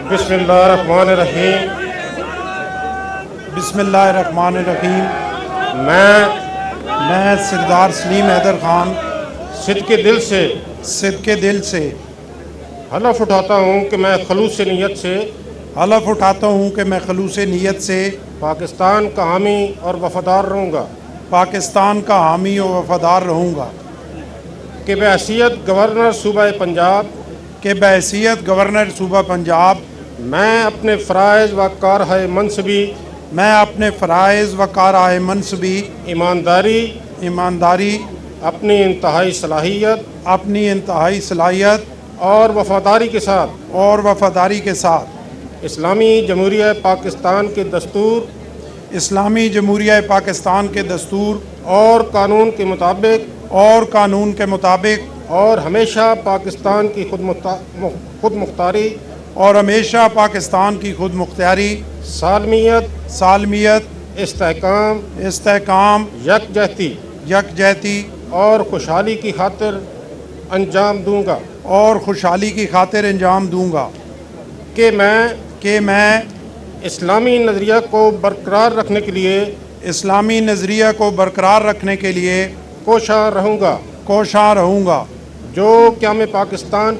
बिस्मिल्लाहिर्रहमानिर्रहीम। बिस्मिल्लाहिर्रहमानिर्रहीम। मैं सरदार सलीम हैदर खान सिद्क़ दिल से हलफ उठाता हूँ कि मैं खलूस नीयत से पाकिस्तान का हामी और वफादार रहूँगा कि बहैसियत गवर्नर सूबा पंजाब मैं अपने फ़राइज़ व कारहाए मनसबी ईमानदारी अपनी इंतहाई सलाहियत और वफादारी के साथ इस्लामी जमहूरिया पाकिस्तान के दस्तूर और कानून के मुताबिक और हमेशा पाकिस्तान की खुद मुख्तारी सालमियत इस्तेहकाम यकजहती और खुशहाली की खातिर अंजाम दूंगा कि मैं इस्लामी नज़रिया को बरकरार रखने के लिए कोशां रहूँगा जो क़याम पाकिस्तान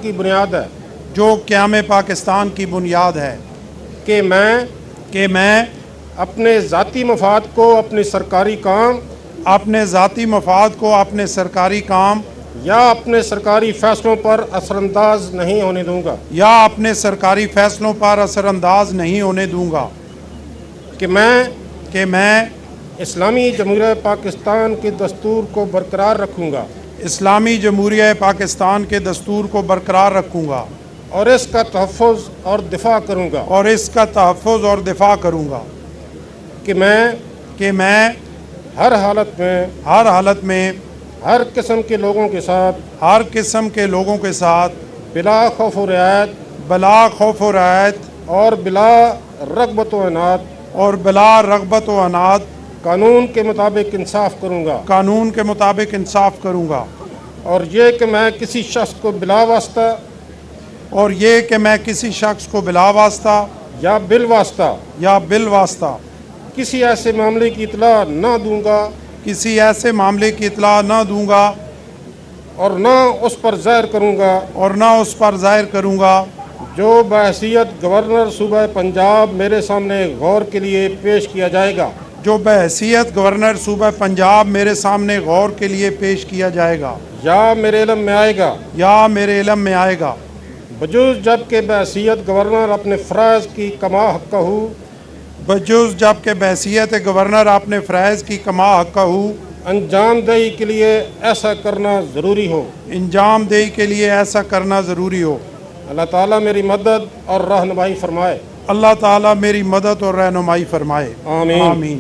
की बुनियाद है कि मैं अपने ज़ाती मफाद को अपने सरकारी काम या अपने सरकारी फैसलों पर असरअंदाज नहीं होने दूंगा कि मैं इस्लामी जमहूरिया पाकिस्तान के दस्तूर को बरकरार रखूँगा और इसका तहफ़्फ़ुज़ और दिफ़ा करूँगा कि मैं हर हालत में हर किस्म के लोगों के साथ बिला खौफ व रियायत और बिला रग़बत व अनाद कानून के मुताबिक इंसाफ करूँगा और ये कि मैं किसी शख्स को बिला वास्ता या बिल वास्ता किसी ऐसे मामले की इतला न दूंगा और न उस पर ज़ाहिर करूँगा जो बहैसियत गवर्नर सूबा पंजाब मेरे सामने गौर के लिए पेश किया जाएगा या मेरे इल्म में आएगा बजूज़ जबकि बहैसियत गवर्नर अपने फ़राइज़ की कमा हक़ हूँ अंजामदेही के लिए ऐसा करना ज़रूरी हो अल्लाह ताला मेरी मदद और रहनुमाई फरमाए। आमीन।